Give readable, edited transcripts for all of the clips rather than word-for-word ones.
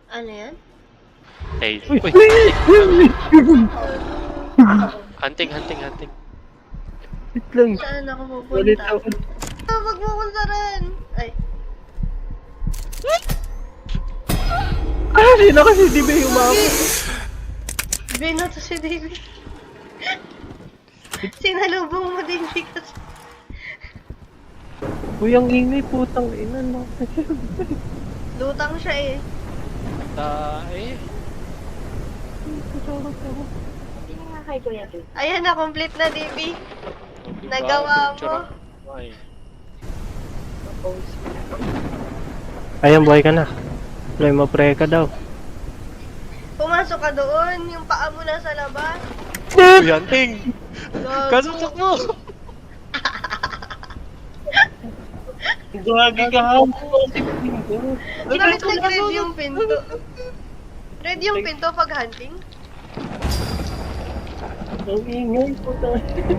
Ano yan? Hey. Uy! Uy! Hunting, hunting, hunting. Wait lang. Saan ako Ulit pupunta? ako. Wag mo kong saran! Ay, Ah, sino kasi di ba yung mga... binoto si David. Sinalubong mo din si kasi. Uy, ang ingay, putang ina, no? Lutang siya eh. Eh. Ayan na, complete na, DB. Diba? Nagawa mo. Tsura. Ay. Ayan, buhay ka na. Play mo, pre ka daw. Pumasok ka doon, yung paa mo nasa labas. Uy, hunting! Gago. Kasutok mo! Gagi ka ha. Bakit nag-red yung pinto? Red yung pinto pag hunting? Ang ingay, putang ina.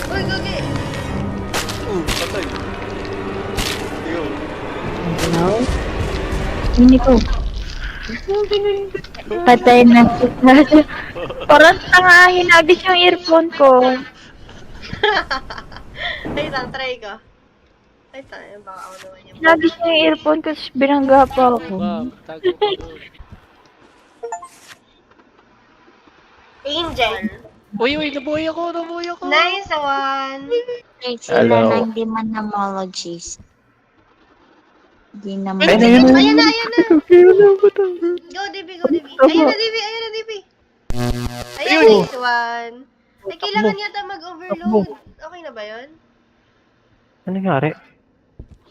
Uy, gagi. Patay. Yo. Hello? Hindi ko. Patay na si Tata. Parang tanga, hinabis yung earphone ko. Ay lang, try ko. Ay, tayo, baka ako naman yung... Hinabis niya yung earphone ko, tapos binangga pa ako. Tago ko doon. Angel. Uy, nabuhay ako, nabuhay ako! Nice one. Sila Hello. ng demonologist. Di naman. Ayun na, yun na. Ayan na, ayan na. Ayun na, putang. Go, DB, go, DB. Ayan na, DB, ayan na, DB. Ayan, Ayun. nice one. Ay, kailangan yata mag-overload. Okay na ba yun? Ano nangyari?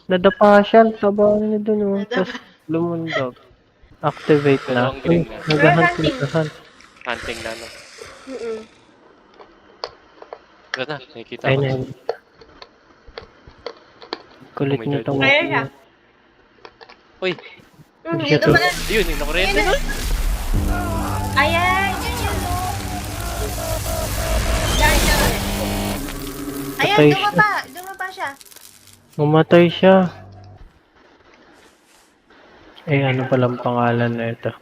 Nadapa siya, taba niya dun, oh. Tapos lumundag. Activate na. Dalawang green Uy, na. nag-hunt, nag-hunt. Hunting na, no? Ito na, nakikita Ayun ko. na yun. Kulit Oh my niya God. tong... Kaya siya. Uy! Dito ba na? Yun, nakurente Ayun na! Ayan, yun yun. Yan, yan. Ayan, Patay dumapa siya. Mamatay siya. Eh, ano palang pangalan na ito?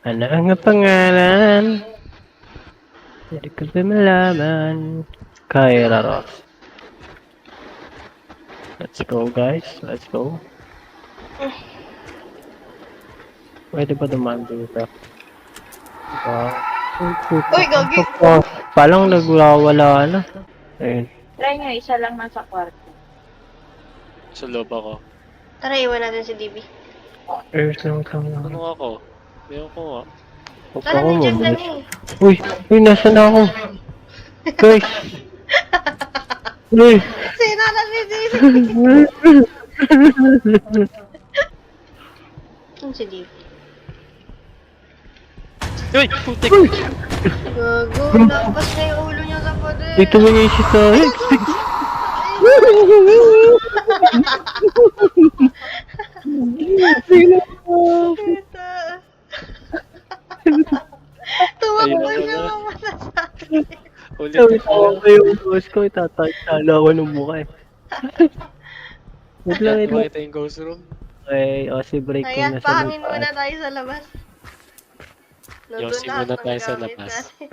Ano ang pangalan? Hindi ko ba malaman? Kyra Ross. Let's go, guys. Let's go. Pwede ba dumaan dito? Uy, gagi. Palang nagwawala na. Ayun. Try nyo, isa lang nasa kwarto. Sa loob ako. Tara, iwan natin si DB. Earth lang kang... Ano ako? Hindi ako nga. Huwag Tara, ako nandiyan mabulit. kami. Uy! Uy! Nasaan na ako? Guys! Uy! Sina na si DB. Saan si DB? Uy! Putik! Gago, napas na yung ulo niya sa pader. Dito mo yung isi sa... Kita. Tumakbo Ayun siya na. mamata sa akin. Ulit Sabi ako. ko yung boss ko, itatala ako ng mukha eh. Wait lang, wait lang. Ito yung ghost room. Okay, o si break ko Ayan, na sa pahangin lupa. muna tayo sa labas. Nandun Yosi lahat muna ng tayo sa gamit labas. natin.